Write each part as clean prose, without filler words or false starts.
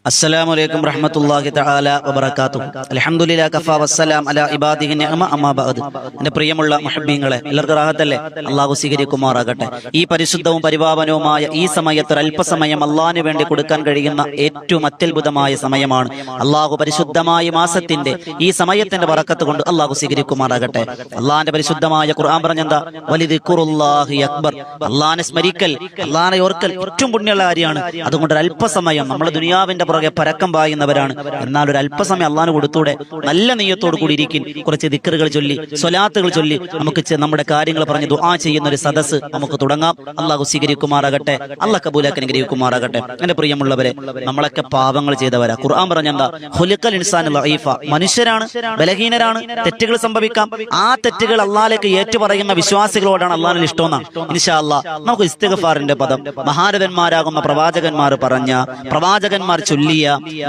അസ്സലാമു അലൈക്കും റഹ്മത്തുള്ളാഹി തആല വബറകാതുഹു. അൽഹംദുലില്ലാഹി കഫാ വസ്സലാം അലാ ഇബാദിഹി നിഅമ അമ്മാ ബഅദ്. എൻ്റെ പ്രിയമുള്ള മുഹബ്ബീങ്ങളെ, എല്ലാവർക്കും റാഹത്തല്ലേ? അല്ലാഹു സ്വീകരിക്കുമാറാകട്ടെ. ഈ പരിശുദ്ധവും പരിപാവനവുമായ ഈ സമയത്ത് അല്പസമയം അല്ലാഹുവിന് വേണ്ടി കൊടുക്കാൻ കഴിയുന്ന ഏറ്റവും അത്യത്ഭുതമായ സമയമാണ്. അല്ലാഹു പരിശുദ്ധമായ മാസത്തിന്റെ ഈ സമയത്തിന്റെ ബറക്കത്ത് കൊണ്ട് അല്ലാഹു സ്വീകരിക്കുമാറാകട്ടെ. അല്ലാഹുവിന്റെ പരിശുദ്ധമായ ഖുർആൻ പറഞ്ഞെന്താ? വലിദിക്റുല്ലാഹി അക്ബർ. അല്ലാഹുവിനെ സ്മരിക്കൽ, അല്ലാഹുവിനെ ഓർക്കൽ ഏറ്റവും പുണ്യമുള്ള കാര്യമാണ്. അതുകൊണ്ട് ഒരു അല്പസമയം നമ്മൾ ദുനിയാവിന്റെ പുറകെ പരക്കം പായുന്നവരാണ്. എന്നാൽ ഒരു അല്പസമയം അള്ളാഹു കൊടുത്തൂടെ? നല്ല നെയ്യത്തോട് കൂടി ഇരിക്കും. കുറച്ച് ദിക്റുകൾ ചൊല്ലി, സ്വലാത്തുകൾ ചൊല്ലി നമുക്ക് നമ്മുടെ കാര്യങ്ങൾ പറഞ്ഞ് ദുആ ചെയ്യുന്ന ഒരു സദസ്സ് നമുക്ക് തുടങ്ങാം. അള്ളാഹു സ്വീകരിക്കുമാറാകട്ടെ. അള്ളാഹ് കബൂലാക്കി അനുഗ്രഹിക്കുമാറാകട്ടെ. എന്റെ പ്രിയമുള്ളവരെ, നമ്മളൊക്കെ പാപങ്ങൾ ചെയ്തവരാ. ഖുർആൻ പറഞ്ഞെന്താ? ഖുലിഖൽ ഇൻസാനു ലഈഫ. മനുഷ്യരാണ്, ബലഹീനരാണ്, തെറ്റുകൾ സംഭവിക്കാം. ആ തെറ്റുകൾ അള്ളാഹിലേക്ക് ഏറ്റുപറയുന്ന വിശ്വാസികളോടാണ് അള്ളാഹിന് ഇഷ്ടമെന്നാണ്. ഇൻഷാ അല്ലാഹ് നമുക്ക് ഇസ്തിഗ്ഫാറിന്റെ പദം മഹാരഥന്മാരാകുന്ന പ്രവാചകന്മാർ പറഞ്ഞ, പ്രവാചകന്മാർ ചൊല്ലിയ,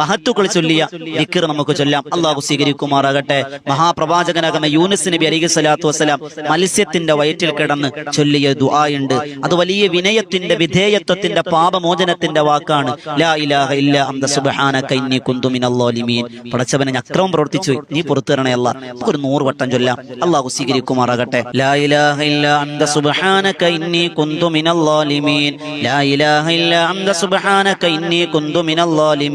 മഹത്തുക്കൾ ചൊല്ലിയ ദിക്ർ നമുക്ക് ചൊല്ലാം. അള്ളാഹു സ്വീകരിക്കുമാറാകട്ടെ. മഹാപ്രവാചകനാകുന്ന യൂനുസ് നബി അലൈഹി സ്വലാത്തു വസ്സലാം മത്സ്യത്തിന്റെ വയറ്റിൽ കിടന്ന് ചൊല്ലിയ ദുആയുണ്ട്. അത് വലിയ വിനയത്തിന്റെ, വിധേയത്വത്തിന്റെ, പാപമോചനത്തിന്റെ വാക്കാണ്. ലാ ഇലാഹ ഇല്ലാ അന്ത സുബ്ഹാനക ഇന്നി കുന്തു മിനൽ ളാലിമീൻ. പടച്ചവനെ, ഞാൻ അക്രമം പ്രവർത്തിച്ചു, നീ പുറത്തു തരണേ അല്ലാ. നമുക്കൊരു 100 വട്ടം ചൊല്ലാം. അള്ളാഹു സ്വീകരിക്കുമാറാകട്ടെ. ലാ ഇലാഹ ഇല്ലാ അന്ത സുബ്ഹാനക ഇന്നി കുന്തു മിനൽ ളാലിമീൻ. ലാ ഇലാഹ ഇല്ലാ അന്ത സുബ്ഹാനക ഇന്നി കുന്തു മിനൽ ളാലിമീൻ.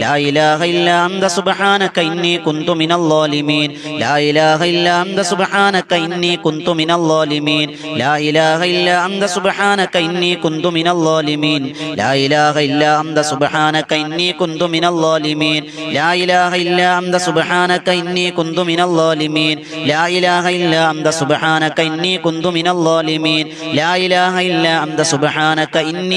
ലാ ഇലാഹ ഇല്ലാ അന്ത സുബ്ഹാനക ഇന്നി കുന്തു മിനൽ ളാലിമീൻ. ലാ ഇലാഹ ഇല്ലാ അന്ത സുബ്ഹാനക ഇന്നി കുന്തു മിനൽ ളാലിമീൻ. ലാ ഇലാഹ ഇല്ലാ അന്ത സുബ്ഹാനക ഇന്നി കുന്തു മിനൽ ളാലിമീൻ. ലാ ഇലാഹ ഇല്ലാ അന്ത സുബ്ഹാനക ഇന്നി കുന്തു മിനൽ ളാലിമീൻ. ലാ ഇലാഹ ഇല്ലാ അന്ത സുബ്ഹാനക ഇന്നി കുന്തു മിനൽ ളാലിമീൻ. ലാ ഇലാഹ ഇല്ലാ അന്ത സുബ്ഹാനക ഇന്നി കുന്തു മിനൽ ളാലിമീൻ. ലാ ഇലാഹ ഇല്ലാ അന്ത സുബ്ഹാനക ഇന്നി കുന്തു മിനൽ ളാലിമീൻ. ലാ ഇലാഹ ഇല്ലാ അന്ത സുബ്ഹാനക ഇന്നി കുന്തു മിനൽ ളാലിമീൻ. ലാ ഇലാഹ ഇല്ലാ അന്ത സുബ്ഹാനക ഇന്നി കുന്തു മിനൽ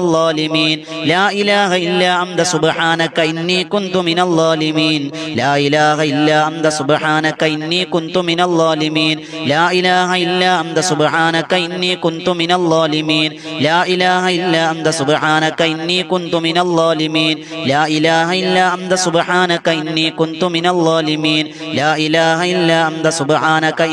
ളാലിമീൻ. ലാ ഇലാഹ ഇല്ലാ അന്ത സുബ്ഹാനക ഇന്നി കുന്തു മിനൽ ളാലിമീൻ. ലാ ഇലാഹ ഇല്ലാ അന്ത സുബ്ഹാനക ഇന്നി കുന്തു മിനൽ ളാലിമീൻ. ലാ ഇലാഹ ഇല്ലാ അന്ത സുബ്ഹാനക ഇന്നി കുന്തു മിനൽ ളാലിമീൻ. ലാ ഇലാഹ ഇല്ലാ അന്ത സുബ്ഹാനക ഇന്നി കുന്തു മിനൽ ളാലിമീൻ. ലാ ഇലാഹ ഇല്ലാ അന്ത സുബ്ഹാനക ഇന്നി കുന്തു മിനൽ ളാലിമീൻ. ലാ ഇലാഹ ഇല്ലാ അന്ത സുബ്ഹാനക ഇന്നി കുന്തു മിനൽ ളാലിമീൻ. ലാ ഇലാഹ ഇല്ലാ അന്ത സുബ്ഹാനക ഇന്നി കുന്തു മിനൽ ളാലിമീൻ. ലാ ഇലാഹ ഇല്ലാ അന്ത സുബ്ഹാനക ഇന്നി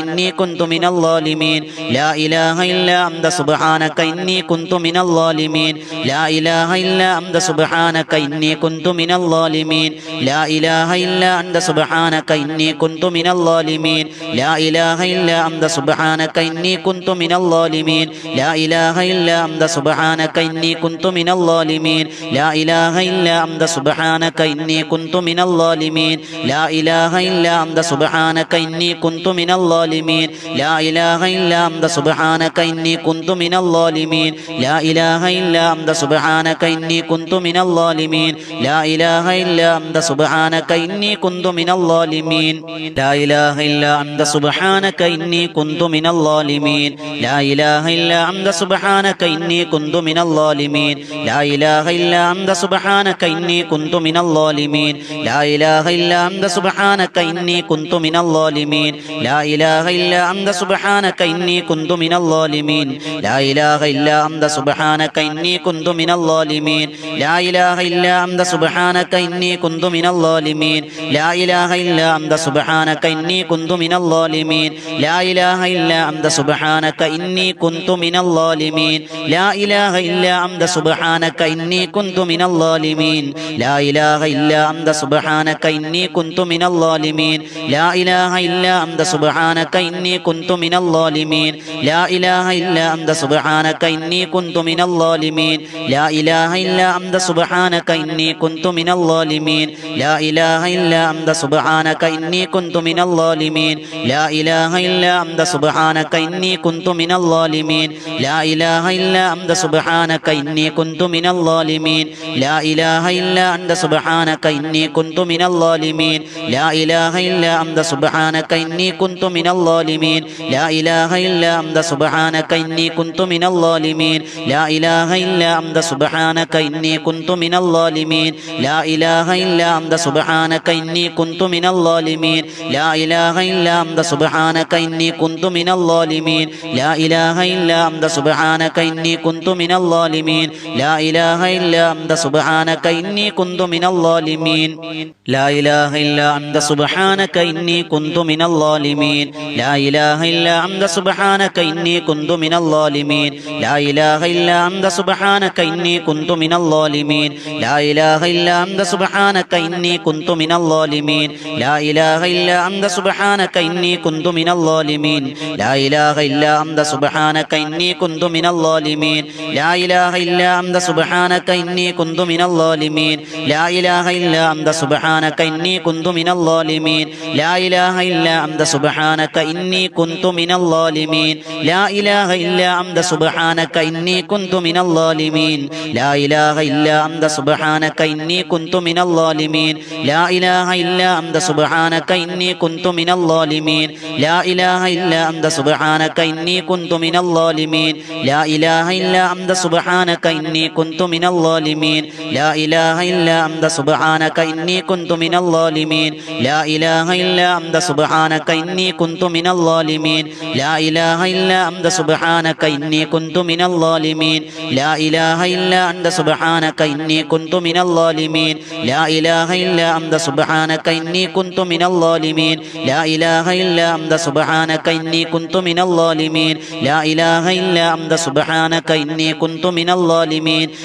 കുന്തു മിനൽ ളാലിമീൻ. ലാ ഇലാഹ ഇല്ലാ അന്ത സുബ്ഹാനക ഇന്നി കുന്തു മിനൽ ളാലിമീൻ. ലാ ഇലാഹ ഇല്ലാ അന്ത സുബ്ഹാനക ഇന്നി കുന്തു മിനൽ ളാലിമീൻ. ലാ ഇലാഹ ഇല്ലാ അന്ത സുബ്ഹാനക ഇന്നി കുന്തു മിനൽ ളാലിമീൻ. ലാ ഇലാഹ ഇല്ലാ അന്ത സുബ്ഹാനക ഇന്നി കുന്തു മിനൽ ളാലിമീൻ. ലാ ഇലാഹ ഇല്ലാ അന്ത സുബ്ഹാനക ഇന്നി കുന്തു മിനൽ ളാലിമീൻ. ലാ ഇലാഹ ഇല്ലാ അന്ത സുബ്ഹാനക ഇന്നി കുന്തു മിനൽ ളാലിമീൻ. ലാ ഇലാഹ ഇല്ലാ അന്ത സുബ്ഹാനക ഇന്നി കുന്തു മിനൽ ളാലിമീൻ. ലാ ഇലാഹ ഇല്ലാ അന്ത സുബ്ഹാനക ഇന്നി കുന്തു മിനൽ ളാലിമീൻ. ലാ ഇലാഹ ഇല്ലാ അന്ത സുബ്ഹാനക ഇന്നി കുന്തു മിനൽ ളാലിമീൻ. ലാ ഇലാഹ ഇല്ലാ അന്ത സുബ്ഹാനക ഇന്നി കുന്തു മിനൽ ളാലിമീൻ. ലാ ഇലാഹ ഇല്ലാ അന്ത സുബ്ഹാനക ഇന്നി കുന്തു മിനൽ ളാലിമീൻ. ലാ ഇലാഹ ഇല്ലാ അന്ത സുബ്ഹാനക ഇന്നി കുന്തു മിനൽ ളാലിമീൻ. ലാ ഇലാഹ ഇല്ലാ അന്ത സുബ്ഹാനക ഇന്നി കുന്തു മിനൽ ളാലിമീൻ. ലാ ഇലാഹ ഇല്ലാ അന്ത സുബ്ഹാനക ഇന്നി കുന്തു മിനൽ ളാലിമീൻ. ലാ ഇലാഹ ഇല്ലാ അന്ത സുബ്ഹാനക ഇന്നി കുന്തു മിനൽ ളാലിമീൻ. ലാ ഇലാഹ ഇല്ലാ അന്ത സുബ്ഹാനക ഇന്നി കുന്തു മിനൽ ളാലിമീൻ. ലാ ഇലാഹ ഇല്ലാ അന്ത സുബ്ഹാനക ഇന്നി കുന്തു മിനൽ ളാലിമീൻ. ലാ ഇലാഹ ഇല്ലാ അന്ത സുബ്ഹാനക ഇന്നി കുന്തു മിനൽ ളാലിമീൻ. ലാ ഇലാഹ ഇല്ലാ അന്ത സുബ്ഹാനക ഇന്നി കുന്തു മിനൽ ളാലിമീൻ. ലാ ഇലാഹ ഇല്ലാ അന്ത സുബ്ഹാനക ഇന്നി കുന്തു മിനൽ ളാലിമീൻ. ലാ ഇലാഹ ഇല്ലാ അന്ത സുബ്ഹാനക ഇന്നി കുന്തു മിനൽ ളാലിമീൻ. ലാ ഇലാഹ ഇല്ലാ അന്ത സുബ്ഹാനക ഇന്നി കുന്തു മിനൽ ളാലിമീൻ. ലാ ഇലാഹ ഇല്ലാ അന്ത സുബ്ഹാനക ഇന്നി കുന്തു മിനൽ ളാലിമീൻ. ലാ ഇലാഹ ഇല്ലാ അന്ത സുബ്ഹാനക ഇന്നി കുന്തു മിനൽ ളാലിമീൻ. ലാ ഇലാഹ ഇല്ലാ അന്ത സുബ്ഹാനക ഇന്നി കുന്തു മിനൽ ളാലിമീൻ. ലാ ഇലാഹ ഇല്ലാ അന്ത സുബ്ഹാനക ഇന്നി കുന്തു മിനൽ ളാലിമീൻ. ലാ ഇലാഹ ഇല്ലാ അന്ത സുബ്ഹാനക ഇന്നി കുന്തു മിനൽ ളാലിമീൻ. ലാ ഇലാഹ ഇല്ലാ അന്ത സുബ്ഹാനക ഇന്നി കുന്തു മിനൽ ളാലിമീൻ. ലാ ഇലാഹ ഇല്ലാ അന്ത സുബ്ഹാനക ഇന്നി കുന്തു മിനൽ ളാലിമീൻ. ലാ ഇലാഹ ഇല്ലാ അന്ത സുബ്ഹാനക ഇന്നി കുന്തു മിനൽ ളാലിമീൻ. ലാ ഇലാഹ ഇല്ലാ അന്ത സുബ്ഹാനക ഇന്നി കുന്തു മിനൽ ളാലിമീൻ. ലാ ഇലാഹ ഇല്ലാ അന്ത സുബ്ഹാനക ഇന്നി കുന്തു മിനൽ ളാലിമീൻ. ലാ ഇലാഹ ഇല്ലാ അന്ത സുബ്ഹാനക ഇന്നി കുന്തു മിനൽ ളാലിമീൻ. ലാ ഇലാഹ ഇല്ലാ അന്ത സുബ്ഹാനക ഇന്നി കുന്തു മിനൽ ളാലിമീൻ. ലാ لا إله إلا أنت سبحانك إني كنت من الظالمين لا إله إلا أنت سبحانك إني كنت من الظالمين لا إله إلا أنت سبحانك إني كنت من الظالمين لا إله إلا أنت سبحانك إني كنت من الظالمين لا إله إلا أنت سبحانك إني كنت من الظالمين لا إله إلا أنت سبحانك إني كنت من الظالمين لا إله إلا أنت سبحانك إني كنت من الظالمين لا إله إلا أنت سبحانك إني كنت من الظالمين لا إله إلا أنت سبحانك إني كنت من الظالمين لا إله إلا أنت سبحانك إني كنت من الظالمين لا إله إلا أنت سبحانك إني كنت من الظالمين لا إله إلا أنت سبحانك إني كنت من الظالمين لا إله إلا أنت سبحانك إني كنت من الظالمين لا إله إلا أنت سبحانك إني كنت من الظالمين لا إله إلا أنت سبحانك إني كنت من الظالمين لا إله إلا أنت سبحانك إني كنت من الظالمين لا إله إلا أنت سبحانك إني كنت من الظالمين لا إله إلا أنت سبحانك إني كنت من الظالمين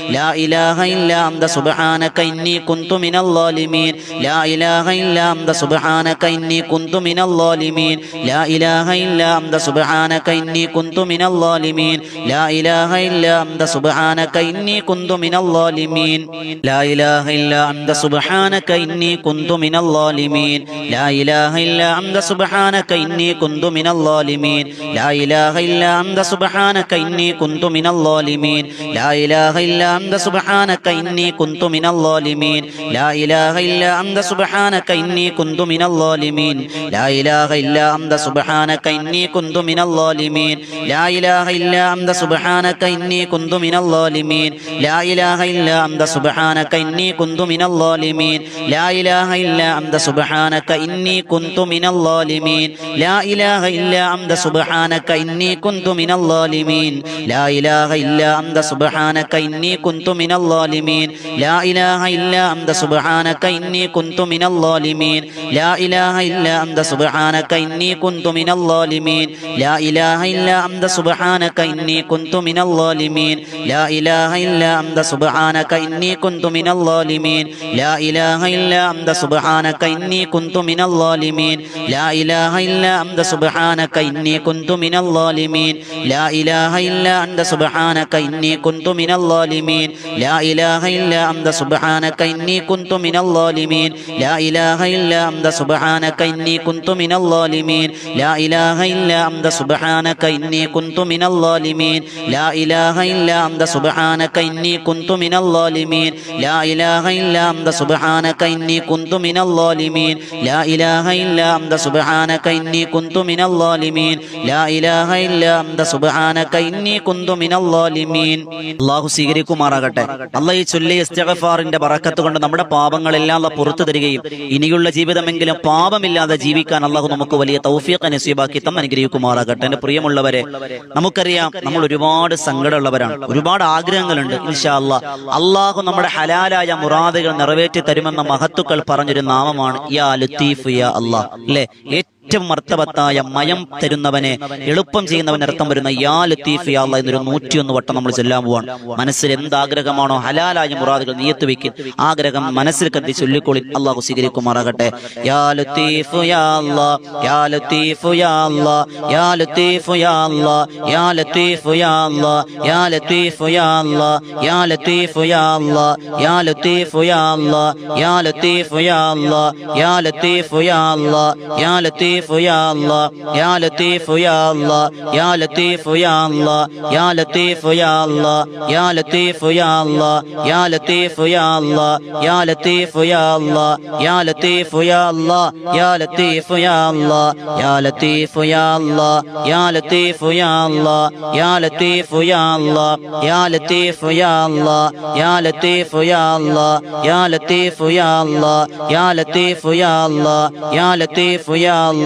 لا إله إلا أنت سبحانك إني كنت من الظالمين لا إله إلا أنت سبحانك إني كنت من الظالمين لا إله إلا أنت سبحانك إني كنت من الظالمين لا إله إلا أنت سبحانك إني كنت من الظالمين لا إله إلا أنت سبحانك إني كنت من الظالمين لا إله إلا أنت سبحانك إني كنت من الظالمين لا إله إلا أنت سبحانك إني كنت من الظالمين لا إله إلا أنت سبحانك إني كنت من الظالمين لا إله إلا أنت سبحانك إني كنت من الظالمين لا إله إلا أنت سبحانك إني كنت من الظالمين لا إله إلا أنت سبحانك إني كنت من الظالمين لا إله إلا أنت سبحانك إني كنت من الظالمين لا إله إلا أنت سبحانك إني كنت من الظالمين لا إله إلا أنت سبحانك إني كنت من الظالمين لا إله إلا أنت سبحانك إني كنت من الظالمين لا إله إلا أنت سبحانك إني كنت من الظالمين لا إله إلا أنت سبحانك إني كنت من الظالمين لا إله إلا أنت سبحانك إني كنت من الظالمين لا إله إلا أنت سبحانك إني كنت من الظالمين لا إله إلا أنت سبحانك إني كنت من الظالمين لا إله إلا أنت سبحانك إني كنت من الظالمين لا إله إلا أنت سبحانك إني كنت من الظالمين لا إله إلا أنت سبحانك إني كنت من الظالمين لا إله إلا أنت سبحانك إني كنت من الظالمين لا إله إلا أنت سبحانك إني كنت من الظالمين لا إله إلا أنت سبحانك إني كنت من الظالمين لا إله إلا أنت سبحانك إني كنت من الظالمين لا إله إلا أنت سبحانك إني كنت من الظالمين لا إله إلا أنت سبحانك إني كنت من الظالمين അല്ലാഹു സ്വീകരിക്കുമാറാകട്ടെ. അല്ലാഹ് ഈ ചൊല്ലിയ ഇസ്തിഗ്ഫാറിന്റെ ബറക്കത്ത് കൊണ്ട് നമ്മുടെ പാപങ്ങളെല്ലാം അല്ലാഹ് പുറത്തു തരികയും ഇനിയുള്ള ജീവിതമെങ്കിലും പാപമില്ലാതെ ജീവിക്കാൻ അല്ലാഹു നമുക്ക് വലിയ തൗഫീഖ് നസീബാക്കി തന്ന് അനുഗ്രഹിക്കുമാറാകട്ടെ. എന്റെ പ്രിയമുള്ളവരെ, നമുക്കറിയാം നമ്മൾ ഒരുപാട് സങ്കടമുള്ളവരാണ്, ഒരുപാട് ആഗ്രഹങ്ങളുണ്ട്. ഇൻഷാ അല്ലാഹ് അല്ലാഹു നമ്മുടെ ഹലാലായ മുറാദുകൾ നിറവേറ്റി തരുമെന്ന മഹത്തുക്കൾ പറഞ്ഞൊരു നാമമാണ് യാ ലത്തീഫ് യാ അല്ലാഹ്. അല്ലേ? ഏറ്റവും മർത്തബത്തായ മയം തരുന്നവനെ, എളുപ്പം ചെയ്യുന്നവൻ അർത്ഥം വരുന്ന യാ ലത്തീഫ് യാ അല്ലാഹ് എന്നൊരു 101 വട്ടം നമ്മൾ ചൊല്ലാൻ പോവാണ്. മനസ്സിൽ എന്താഗ്രഹമാണോ ഹലാലായ മുറാദുകൾ നിയത്ത് വെക്കും, ആഗ്രഹം മനസ്സിൽ കരുതി ചൊല്ലിക്കോളി. അല്ലാഹു സ്വീകരിക്കുമാറാകട്ടെ. യാ ലത്തീഫ് യാ അല്ലാഹ് യാ ലത്തീഫ് യാ അല്ലാഹ് യാ ലത്തീഫ് യാ അല്ലാഹ് യാ ലത്തീഫ് യാ അല്ലാഹ് യാ ലത്തീഫ് യാ അല്ലാഹ് യാ ലത്തീഫ് യാ അല്ലാഹ് യാ ലത്തീഫ് യാ അല്ലാഹ് യാ ലത്തീഫ് യാ അല്ലാഹ് യാ ലത്തീഫ് യാ അല്ലാഹ് യാ ലത്തീഫ് يا الله يا لطيف يا الله يا لطيف يا الله يا لطيف يا الله يا لطيف يا الله يا لطيف يا الله يا لطيف يا الله يا لطيف يا الله يا لطيف يا الله يا لطيف يا الله يا لطيف يا الله يا لطيف يا الله يا لطيف يا الله يا لطيف يا الله يا لطيف يا الله يا لطيف يا الله يا لطيف يا الله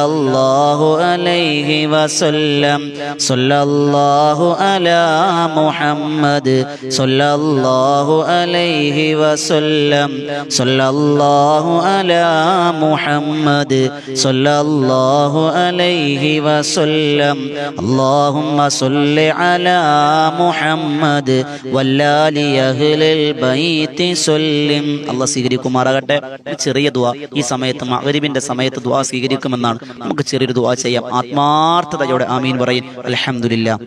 സല്ലല്ലാഹു അലൈഹി വസല്ലം സല്ലല്ലാഹു അലാ മുഹമ്മദ് സല്ലല്ലാഹു അലൈഹി വസല്ലം സല്ലല്ലാഹു അലാ മുഹമ്മദ് സല്ലല്ലാഹു അലൈഹി വസല്ലം അല്ലാഹുമ്മ സ്വല്ലി അലാ മുഹമ്മദ് വല്ലാലി അഹ്ലിൽ ബൈത്തി സല്ലിം. അല്ലാഹ് സ്വീകരിക്കുമാറാകട്ടെ. ചെറിയ ദുആ ഈ സമയത്ത് മഗ്രിബിന്റെ സമയത്ത് ദുആ സ്വീകരിക്കുമെന്നാണ്. നമുക്ക് ചെറിയൊരു ദുആ ചെയ്യാം. ആത്മാർത്ഥതയോടെ ആമീൻ പറയും. അൽഹംദുലില്ലാഹ്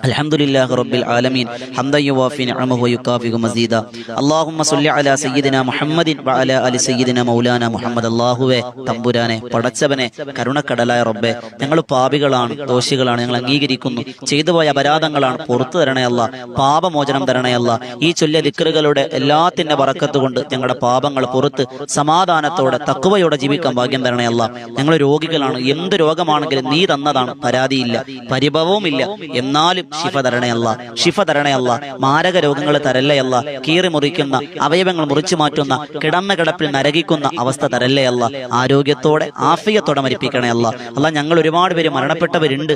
അൽഹംദുലില്ലാഹി റബ്ബിൽ ആലമീൻ ഹംദൻ യുവാഫി നിഅമഹു വയുകാഫിഉ മസീദ. അല്ലാഹുമ്മ സ്വല്ലി അലാ സയ്യിദിനാ മുഹമ്മദിൻ വഅലാ അലി സയ്യിദിനാ മൗലാനാ മുഹമ്മദ്. അല്ലാഹുവേ തമ്പുരാനെ പടച്ചവനെ കരുണക്കടലായ റബ്ബേ, ഞങ്ങൾ പാപികളാണ്, ദോഷികളാണ്, ഞങ്ങൾ അംഗീകരിക്കുന്നു. ചെയ്തുപോയ അപരാധങ്ങളാണ്, പുറത്തു തരണേ അല്ലാ. പാപമോചനം തരണേ അല്ലാ. ഈ ചൊല്ലിയ ദിക്റുകളുടെ എല്ലാത്തിന്റെ ബറക്കത്ത് കൊണ്ട് ഞങ്ങളുടെ പാപങ്ങൾ പുറത്ത് സമാധാനത്തോടെ തഖ്വയോടെ ജീവിക്കാൻ ഭാഗ്യം തരണേ അല്ലാ. ഞങ്ങൾ രോഗികളാണ്, എന്ത് രോഗമാണെങ്കിലും നീ തന്നതാണ്, പരാതിയില്ല, പരിഭവവുമില്ല. എന്നാലും ശിഫ തരണേ അല്ലാ, ശിഫ തരണേ അല്ലാ. മാരക രോഗങ്ങൾ തരല്ലേ അല്ലാ. കീറി മുറിക്കുന്ന, അവയവങ്ങൾ മുറിച്ചു മാറ്റുന്ന, കിടന്ന കിടപ്പിൽ നരകിക്കുന്ന അവസ്ഥ തരല്ലേ അല്ലാ. ആരോഗ്യത്തോടെ ആഫിയത്തോടെ മരിപ്പിക്കണേ അല്ലാ. അല്ലാ, ഞങ്ങൾ ഒരുപാട് പേര് മരണപ്പെട്ടവരുണ്ട്.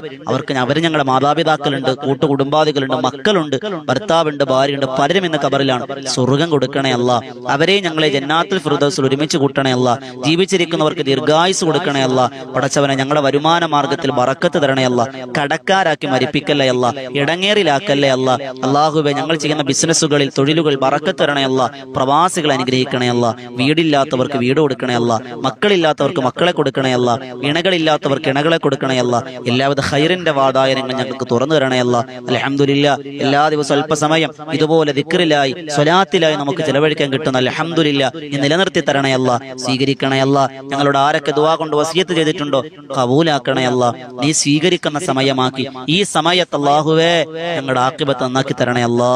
അവർ ഞങ്ങളുടെ മാതാപിതാക്കളുണ്ട്, കൂട്ടുകുടുംബാദികളുണ്ട്, മക്കളുണ്ട്, ഭർത്താവുണ്ട്, ഭാര്യയുണ്ട്. പലരും ഇന്ന് ഖബറിലാണ്. സ്വർഗം കൊടുക്കണേ അല്ലാ. അവരെ ഞങ്ങളെ ജന്നാത്തുൽ ഫിർദൗസിൽ ഒരുമിച്ച് കൂട്ടണേ അല്ലാ. ജീവിച്ചിരിക്കുന്നവർക്ക് ദീർഘായുസ് കൊടുക്കണേ അല്ലാ. പടച്ചവനെ ഞങ്ങളുടെ വരുമാന മാർഗത്തിൽ ബറക്കത്ത് തരണേ അല്ലാ. കടക്കാരാക്കി മരിപ്പിക്കല്ലേ അല്ലാ. ഇടങ്ങേറിലാക്കല്ലേ അല്ലാ. അല്ലാഹുവേ, ഞങ്ങൾ ചെയ്യുന്ന ബിസിനസ്സുകളിൽ, തൊഴിലുകൾ ബറക്കത്ത് തരണേ അല്ലാ. പ്രവാസികൾ അനുഗ്രഹിക്കണേ അല്ലാ. വീടില്ലാത്തവർക്ക് വീട് കൊടുക്കണേ അല്ലാ. മക്കളില്ലാത്തവർക്ക് മക്കളെ കൊടുക്കണേ അല്ലാ. ഇണകളില്ലാത്തവർക്ക് ഇണകളെ കൊടുക്കണേ അല്ലാ. എല്ലാവിധ ഖൈറിന്റെ വാതായനങ്ങൾ ഞങ്ങൾക്ക് തുറന്നു തരണേ അല്ലാ. അൽഹംദുലില്ലാഹ്, എല്ലാ ദിവസവും അല്പസമയം ഇതുപോലെ ദിക്റിലായി സ്വലാത്തിലായി നമുക്ക് ചെലവഴിക്കാൻ കിട്ടുന്ന അൽഹംദുലില്ലാഹ് നീ നിലനിർത്തി തരണേ അല്ലാ. സ്വീകരിക്കണേ അല്ലാ. ഞങ്ങളോട് ആരൊക്കെ ദുആ കൊണ്ട് വസിയത്ത് ചെയ്തിട്ടുണ്ടോ കബൂലാക്കണേ അല്ലാ. നീ സ്വീകരിക്കുന്ന സമയമാക്കി ഈ സമയത്ത് അല്ലാഹുവേ ഞങ്ങളുടെ ആഖിബത്ത് നന്നാക്കി തരണേ അല്ലാ.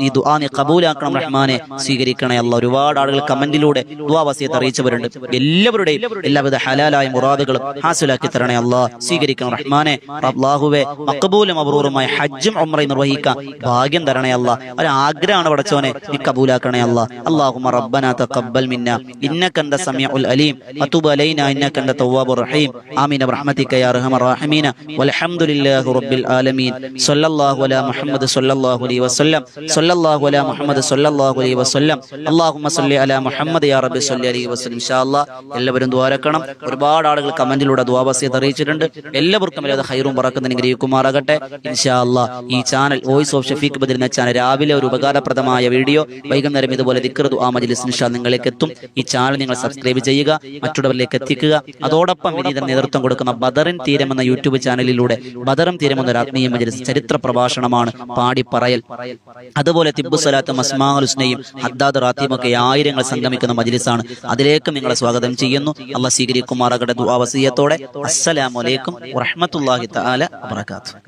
ഈ ദുആ നീ കബൂലാക്കണം റഹ്മാനെ, സ്വീകരിക്കണേ അല്ലാ. ഒരുപാട് ആളുകൾ കമന്റിലൂടെ ദുആ വസിയത്ത് അറിയിച്ചവരുണ്ട്. എല്ലാവരുടെയും എല്ലാവിധ ഹലാലായ മുറാദുകളും ഹാസിലാക്കി തരണേ അല്ലാ. സ്വീകരിക്കണം റഹ്മാനെ. അല്ലാഹുവേ, മഖബൂലും മബ്റൂറുമായ ഹജ്ജും ഉംറയും നിർവഹിക്കാൻ ഭാഗ്യം തരണേ അല്ലാ. ഒരു ആഗ്രഹമാണ് പടച്ചോനെ, നീ കബൂലാക്കണേ അല്ലാ. അല്ലാഹുമ്മ റബ്ബനാ തഖബ്ബൽ മിന്നാ ഇന്നക അൻത സമീഉൽ അലീം വതുബ് അലൈനാ ഇന്നക അൻത തവ്വാബുർ റഹീം. ആമീൻ ബിറഹ്മതിക യാ അർഹമർ റഹീമീൻ. വൽഹംദുലില്ലാഹി റബ്ബിൽ ആലമീൻ. സ്വല്ലല്ലാഹു അലാ മുഹമ്മദ് സ്വല്ലല്ലാഹു അലൈഹി വസല്ലം സ്വല്ലല്ലാഹു അലാ മുഹമ്മദ് സ്വല്ലല്ലാഹു അലൈഹി വസല്ലം. അല്ലാഹുമ്മ സ്വല്ലി അലാ മുഹമ്മദ് യാ റബ്ബി സ്വല്ലി അലൈഹി വസല്ലം. ഇൻഷാ അല്ലാഹ് എല്ലാവരും ദുആരക്കണം. ഒരുപാട് ആളുകൾ കമന്റിലൂടെ ദുആ വസിയത്ത് അറിയിച്ചിട്ടുണ്ട്. എല്ലാവർക്കും എല്ലാ ഖൈറും ബറക്കത്തും അനുഗ്രഹിക്കുമാറാകട്ടെ. ഇൻഷാ അല്ലാഹ് ഈ channel voice of Shafeeq Badar എന്ന ചാനൽ രാവിലെ ഒരു ഉപകാരപ്രദമായ വീഡിയോ, വൈകുന്നേരം ഇതുപോലെ ദിക്ർ ദുആ മജ്ലിസ് ഇൻഷാ നിങ്ങളിലേക്ക് എത്തും. ഈ ചാനൽ നിങ്ങൾ സബ്സ്ക്രൈബ് ചെയ്യുക, മറ്റുള്ളവരിലേക്ക് എത്തിക്കുക. അതോടൊപ്പം വിനീതൻ നേതൃത്വം കൊടുക്കുന്ന ബദറിൻ തീരം എന്ന യൂട്യൂബ് ചാനലിലൂടെ ബദറും തീരം എന്ന ആത്മീയ മജ്ലിസ് ചരിത്ര പ്രഭാഷണമാണ്, പാടി പറയൽ. അതുപോലെ തിബ്ബു സ്വലാത്തും അസ്മാഉൽ ഹുസ്നയും ഹദ്ദാദ് റാത്തീബും ഒക്കെ ആയിരങ്ങൾ സംഗമിക്കുന്ന മജ്ലിസാണ്. അതിലേക്ക് നിങ്ങളെ സ്വാഗതം ചെയ്യുന്നു. അല്ലാഹ് സ്വീകരിക്കുമാറാകട്ടെ. ദുആ വസിയത്തോടെ അസ്സലാമു അലൈക്കും വറഹ്മത്തുള്ളാഹി തആല വബറകാതുഹു.